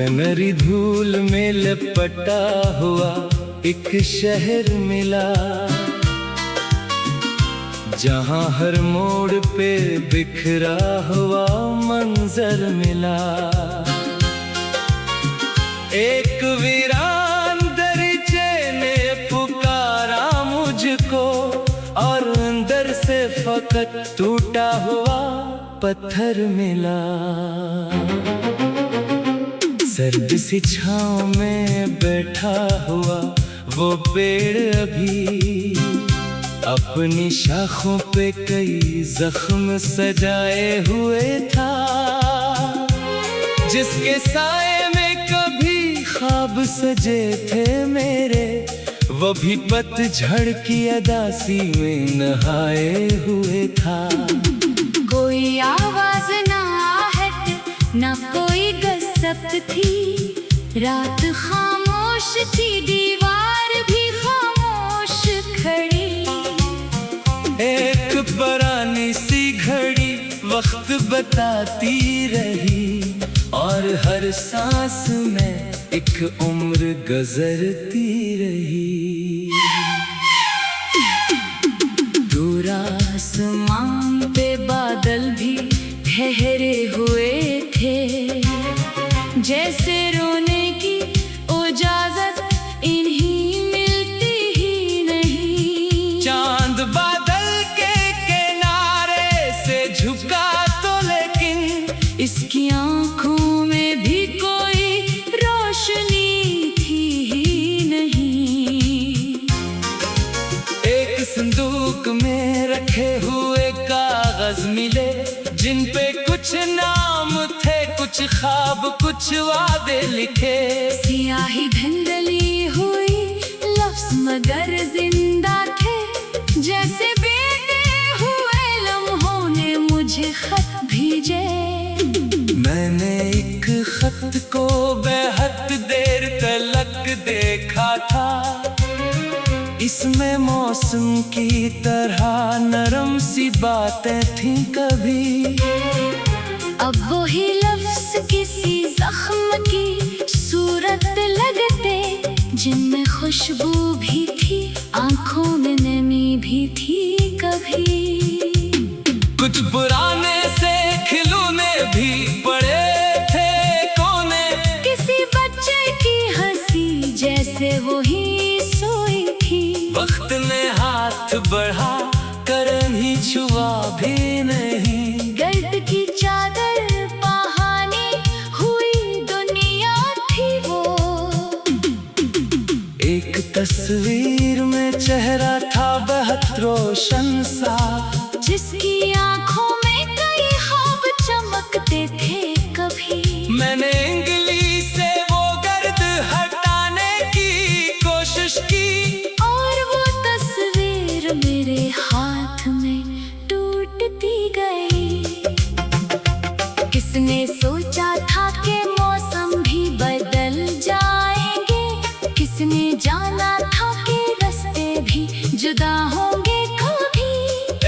सनरी धूल में लपटा हुआ एक शहर मिला, जहां हर मोड़ पे बिखरा हुआ मंजर मिला। एक वीरान दरीचे ने पुकारा मुझको, और अंदर से फकत टूटा हुआ पत्थर मिला। सर्द सी छांव में बैठा हुआ वो पेड़ अभी अपनी शाखों पे कई जख्म सजाए हुए था, जिसके साए में कभी ख्वाब सजे थे मेरे, वो भी पतझड़ की अदासी में नहाए हुए था। कोई आवाज ना आहट ना कोई गसक थी, रात खामोश थी, दीवार भी खामोश खड़ी। एक पुरानी सी घड़ी वक्त बताती रही, और हर सांस में एक उम्र गुजरती रही। दूर आसमान पे बादल भी ठहरे हुए थे, जैसे रोने की इजाजत इन्हीं मिलती ही नहीं। चांद बादल के किनारे से झुका तो लेकिन इसकी आंखों में भी कोई रोशनी थी ही नहीं। एक संदूक में रखे हुए कागज मिले, जिन पे कुछ नाम थे, कुछ ख्वाब, कुछ वादे लिखे। सियाही धुंधली हुई लफ्ज मगर जिंदा थे, जैसे बीते हुए लम्हों ने मुझे खत भेजे। मैंने एक खत को बेहद देर तलक देखा था, इसमें मौसम की तरह नरम सी बातें थीं कभी। अब वही लफ्ज किसी जख्म की सूरत लगते, जिनमें खुशबू भी थी, आंखों में नमी भी थी कभी। कुछ पुराने से खिलौने भी पड़े थे कोने, किसी बच्चे की हंसी जैसे वही सोई थी। वक्त ने हाथ बढ़ा करनी छुआ भी नहीं, गर्द की चादर पहानी हुई दुनिया थी वो। एक तस्वीर में चेहरा था बहुत रोशन सा, जिसकी आंखों में कई ख्वाब चमकते थे कभी। मैंने उंगली से वो गर्द हटाने की कोशिश की, और वो तस्वीर मेरे हाथ में टूटती गई। किसने सोचा था कि मौसम भी बदल जाएंगे, किसने जाना था कि रास्ते भी जुदा होंगे कभी।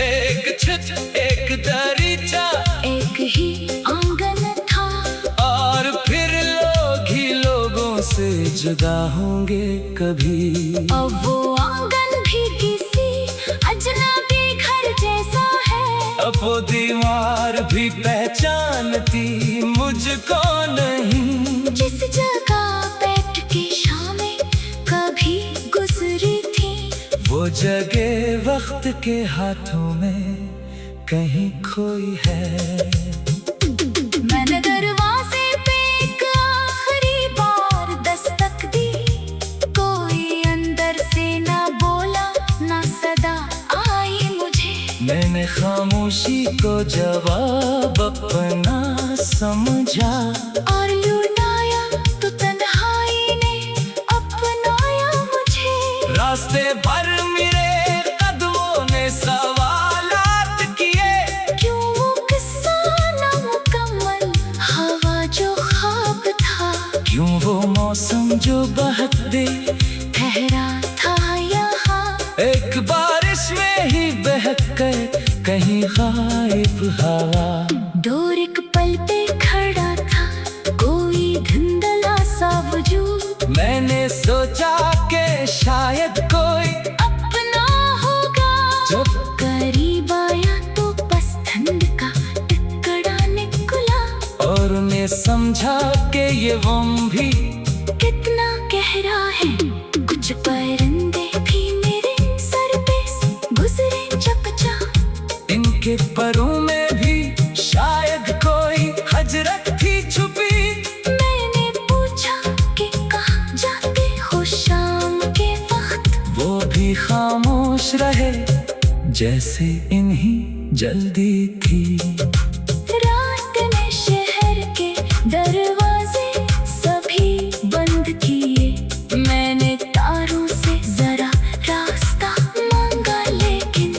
एक छत, एक दरीचा, एक ही आंगन था, और फिर लोग ही लोगों से जुदा होंगे कभी। अब वो आंगन भी किसी अजनबी घर जैसा है। अब वो दीवार भी पहचानती मुझको नहीं, जिस जगह बैठ के शामें कभी गुजरी थी। वो जगह वक्त के हाथों में कहीं खोई है। मैंने दरवाजे पे एक आखिरी बार दस्तक दी, कोई अंदर से ना बोला, ना सदा आई मुझे। मैंने खामोशी को जवाब अपना समझा, और लुटाया तो तन्हाई ने अपनाया मुझे। रास्ते भर मेरे कदमों ने सवालात किए, क्यों वो किस्सा नामुकम्मल, हवा जो ख्वाब था, क्यों वो मौसम जो बहक दे ठहरा था यहाँ। एक बारिश में ही बहक कर कहीं गायब हवा। डोर एक पल पे खड़ा था, कोई धुंधला और ने समझा कि ये गम भी कितना गहरा है। कुछ परिंदे भी मेरे सर पे गुजरे चकचा, इनके परों में भी शायद कोई हजरत थी छुपी। मैंने पूछा कि कहाँ जाते हो शाम के वक्त, वो भी खामोश रहे जैसे इन्हीं जल्दी थी। रात में शहर के दरवाजे सभी बंद किए। मैंने तारों से जरा रास्ता मांगा, लेकिन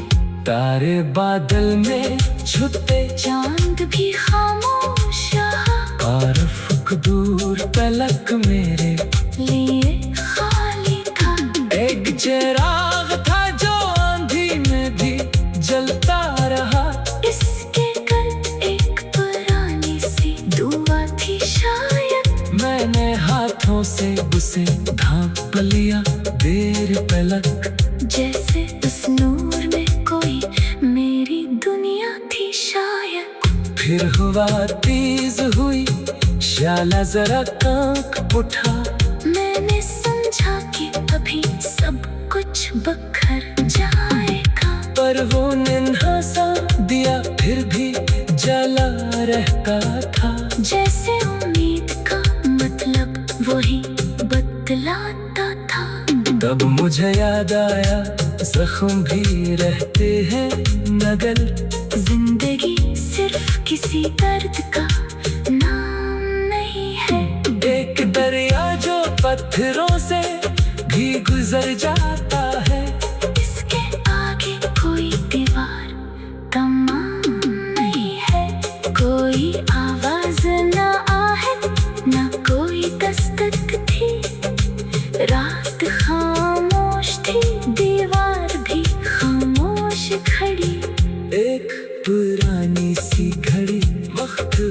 तारे बादल में छुपे, चांद भी खामोश रहा। और अफ़क़ दूर तलक मेरे लिए खाली था। एक चिराग था जो आंधी में भी जलता रहा। इसके कल एक पुरानी सी दुआ थी शायद। मैंने हाथों से उसे ढांप लिया देर पलक, जैसे उस नूर में कोई मेरी दुनिया थी शायद। फिर हुआ तेज हुई शाला जरा कांप उठा। मैंने समझा कि अभी सब कुछ बखर जाएगा, पर वो नन्हा सा दिया फिर भी जला रहता था। जैसे उम्मीद का मतलब वही बतलाता था। तब मुझे याद आया जख्म भी रहते हैं नगल। जिंदगी सिर्फ किसी दर्द का नाम नहीं है। एक दरिया जो पत्थरों से भी गुजर जाता है। इसके आगे कोई दीवार कमान नहीं है। कोई आवाज ना आहट, ना कोई दस्तक थी। रात खामोश थी, दीवार भी खामोश खड़ी। एक पुरानी सी घड़ी वक्त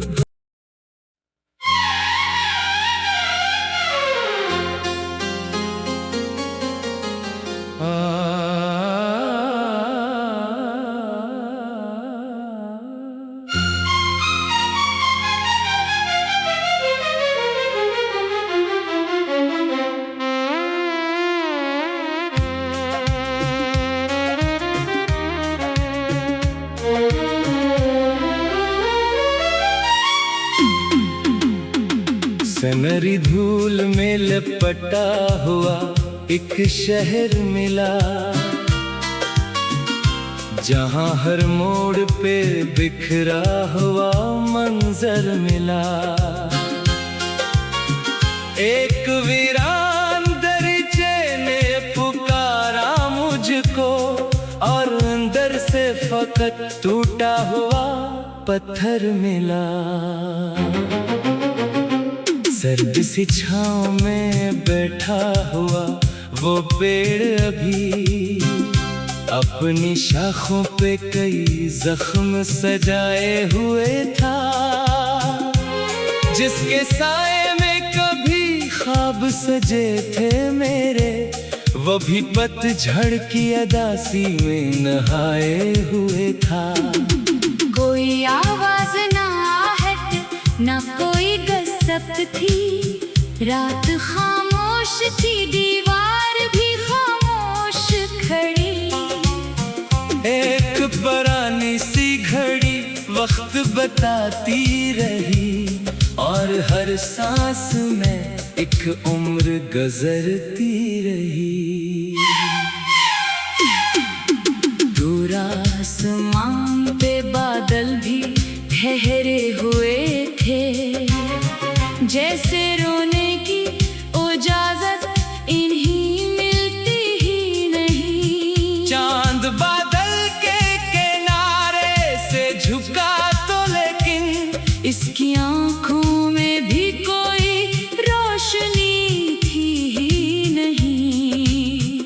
सनरी धूल में लपटा हुआ एक शहर मिला, जहां हर मोड़ पे बिखरा हुआ मंजर मिला। एक वीरान दरीचे ने पुकारा मुझको, और अंदर से फकत टूटा हुआ पत्थर मिला। सर्द सी छांव में बैठा हुआ वो पेड़ अभी अपनी शाखों पे कई जख्म सजाए हुए था। जिसके साए में कभी ख्वाब सजे थे मेरे, वो भी पतझड़ की अदासी में नहाए हुए था। कोई आवाज ना आहट, ना कोई गज़ब थी। रात खामोश थी, दीवार भी खामोश खड़ी। एक पुरानी सी घड़ी वक्त बताती रही, और हर सांस में एक उम्र गुजरती रही। दूर आसमान पे बादल भी ठहरे हुए थे, जैसे रोने की इजाजत इन्हीं मिलती ही नहीं। चांद बादल के किनारे से झुका तो लेकिन इसकी आंखों में भी कोई रोशनी थी ही नहीं।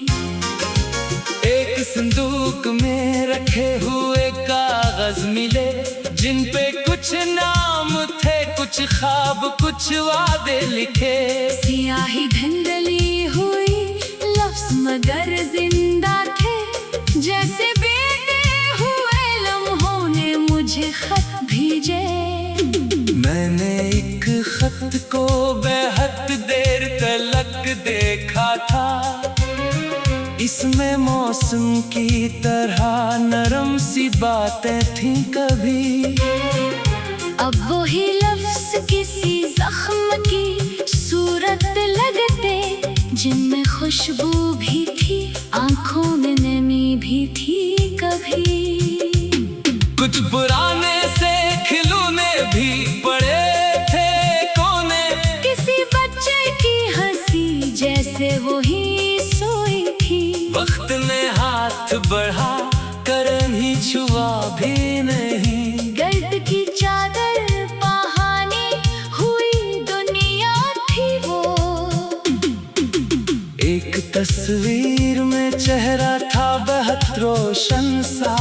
एक संदूक में रखे हुए कागज मिले, जिन पे कुछ नाम थे, कुछ ख्वाब, कुछ वादे लिखे। सियाही धुंधली हुई लफ्ज़ मगर जिंदा थे, जैसे बीते हुए लम्हों ने मुझे खत भेजे। मैंने वक्त को बेहद देर तलक देखा था। इसमें मौसम की तरह नरम सी बातें थी कभी। अब वही लफ्ज किसी जख्म की सूरत लगते, जिनमें खुशबू भी थी, आंखों में नमी भी थी कभी। कुछ पुराने से खिलौने भी पड़े थे कोने, किसी बच्चे की हंसी जैसे वही सोई थी। वक्त ने हाथ बढ़ा कर ही छुआ भी नहीं। गर्द की चादर पहानी हुई दुनिया थी वो। एक तस्वीर में चेहरा था बहुत रोशन सा,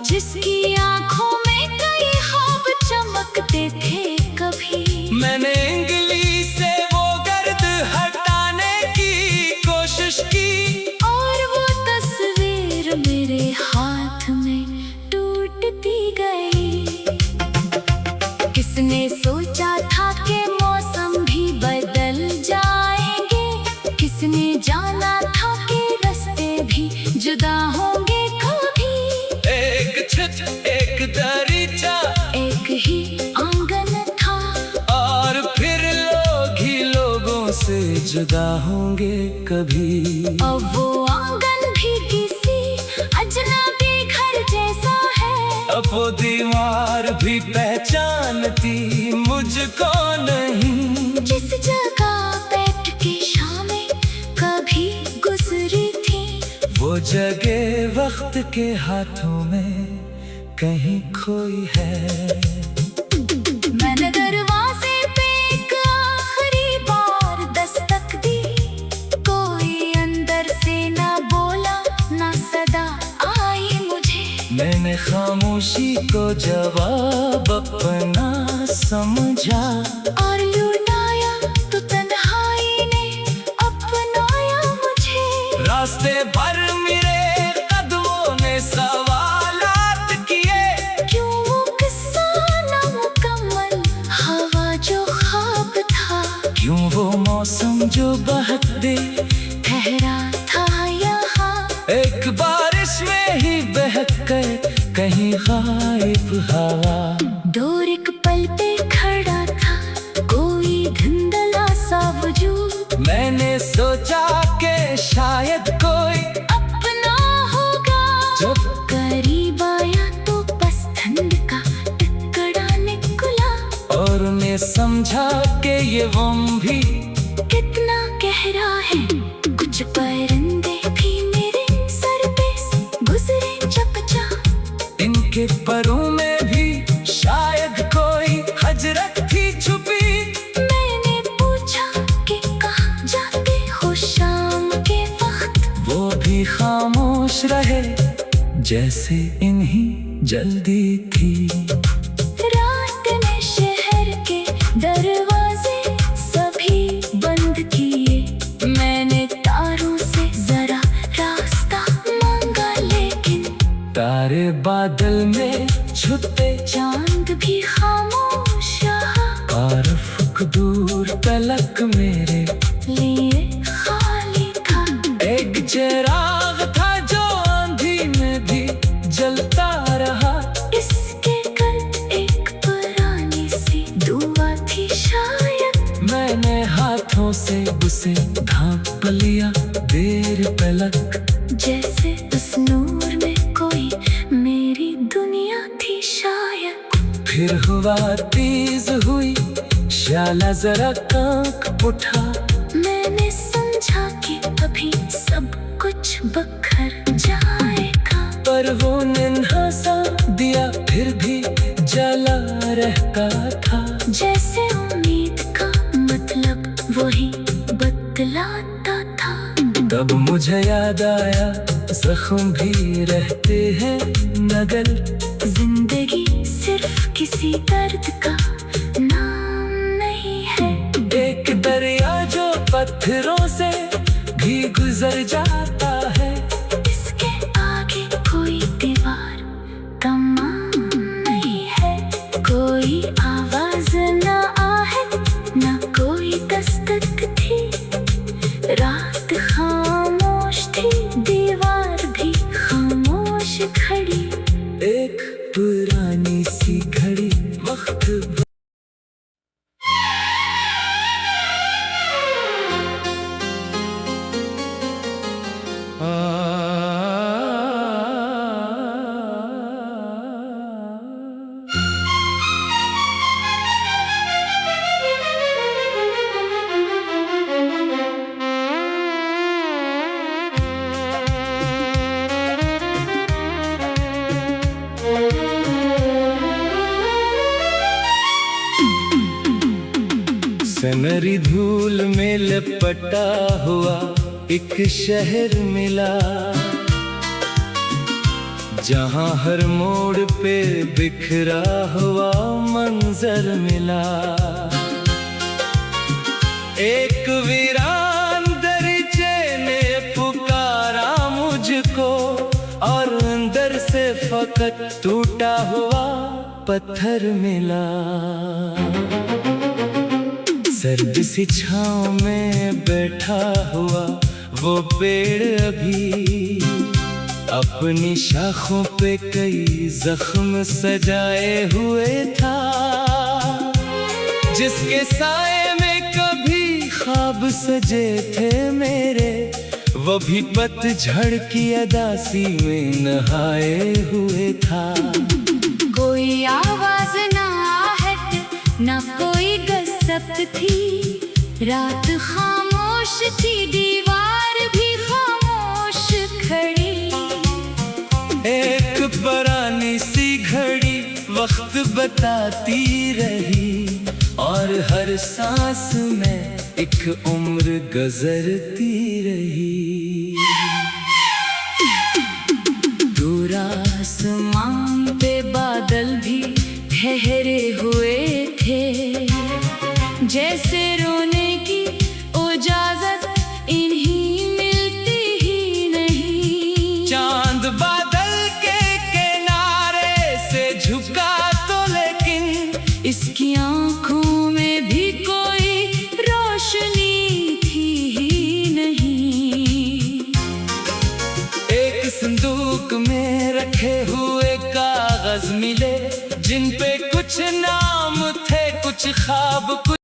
जिसकी आंखों में कई ख्वाब चमकते थे कभी। मैंने उंगली से वो गर्द हटाने की कोशिश की, और वो तस्वीर मेरे हाथ में टूटती गई। किसने सोचा था कि मौसम भी बदल जाएंगे, किसने जाना था कि रास्ते भी जुदा होंगे कभी। एक छत एक दरीचा एक ही आंगन था, और फिर लोग ही लोगों से जुदा होंगे कभी। अब वो आंगन भी किसी अजनबी घर जैसा है। अब वो दीवार भी पहचानती मुझको नहीं। जिस जगह बैठ के शामें कभी गुजरी थी, वो जगह वक्त के हाथों में कहीं खोई है। मैंने दरवाजे पे एक आखिरी बार दस्तक दी, कोई अंदर से ना बोला ना सदा आई मुझे। मैंने खामोशी को जवाब अपना समझा, और लुटाया तो तन्हाई ने अपनाया मुझे। रास्ते भर मेरे कदमों ने सवालात किए। क्यों वो किस्सा नामुकम्मल, हवा जो ख्वाब था। क्यों वो मौसम जो बहुत देर ठहरा था यहाँ, एक बारिश में ही बहकर कहीं गायब हवा। दूर एक पल पे खड़ा था कोई धुंधला सा वजूद। मैंने सोचा कि शायद कोई अपना होगा, जब करीब आया तो बस ठंड का टुकड़ा निकला। और मैं समझा कि ये गम भी कितना गहरा है। कुछ परिंदे भी मेरे सर पे गुजरे चकचा, इनके परों में भी शायद कोई हजरत थी छुपी। मैंने पूछा कि कहाँ जाते हो शाम के वक्त, वो भी खामोश रहे जैसे इन्हीं जल्दी थी। रात ने शहर के दरवाजे सभी बंद किए। मैंने तारों से जरा रास्ता मांगा, लेकिन तारे बादल में छुपे चांद भी खामोश रहा। और अफक दूर तलक मेरे लिए खाली था। एक चिराग था जो आंधी में भी जलता रहा। इसके कल एक पुरानी सी दुआ थी शायद। मैंने हाथों से उसे ढांप लिया देर पलक, जैसे उस नूर में कोई मेरी दुनिया थी शायद। फिर हुआ तेज हुई शाला जरा कांक उठा। मैंने समझा कि अभी सब कुछ बखर जाएगा। पर वो नन्हा सा दिया फिर भी जला रहता था। जैसे उम्मीद का मतलब वही बतलाता था। तब मुझे याद आया जख्म भी रहते हैं नगल। जिंदगी सिर्फ किसी दर्द का नाम नहीं है। एक दरिया जो पत्थरों से भी गुजर जाता है। इसके आगे कोई दीवार कमान नहीं है। कोई आवाज ना आहे ना सनरी धूल में लिपटा हुआ एक शहर मिला, जहां हर मोड़ पे बिखरा हुआ मंजर मिला। एक वीरान दरीचे ने पुकारा मुझको, और अंदर से फकत टूटा हुआ पत्थर मिला। सर्द सी छांव में बैठा हुआ वो पेड़ अभी अपनी शाखों पे कई जख्म सजाए हुए था। जिसके साए में कभी ख्वाब सजे थे मेरे, वो भी पतझड़ की अदासी में नहाए हुए था। कोई आवाज ना आहट ना कोई गसप थी, रात खामोश थी, दीवार भी खामोश खड़ी। एक पुरानी सी घड़ी वक्त बताती रही, और हर सांस में एक उम्र गुजरती रही। दूर आसमान पे बादल भी ठहरे हुए थे, जैसे रोने की इजाजत इन्हीं मिलती ही नहीं। चांद बादल के किनारे से झुका तो लेकिन इसकी आंखों में भी कोई रोशनी थी ही नहीं। एक संदूक में रखे हुए कागज मिले, जिन पे कुछ नाम थे, कुछ ख्वाब,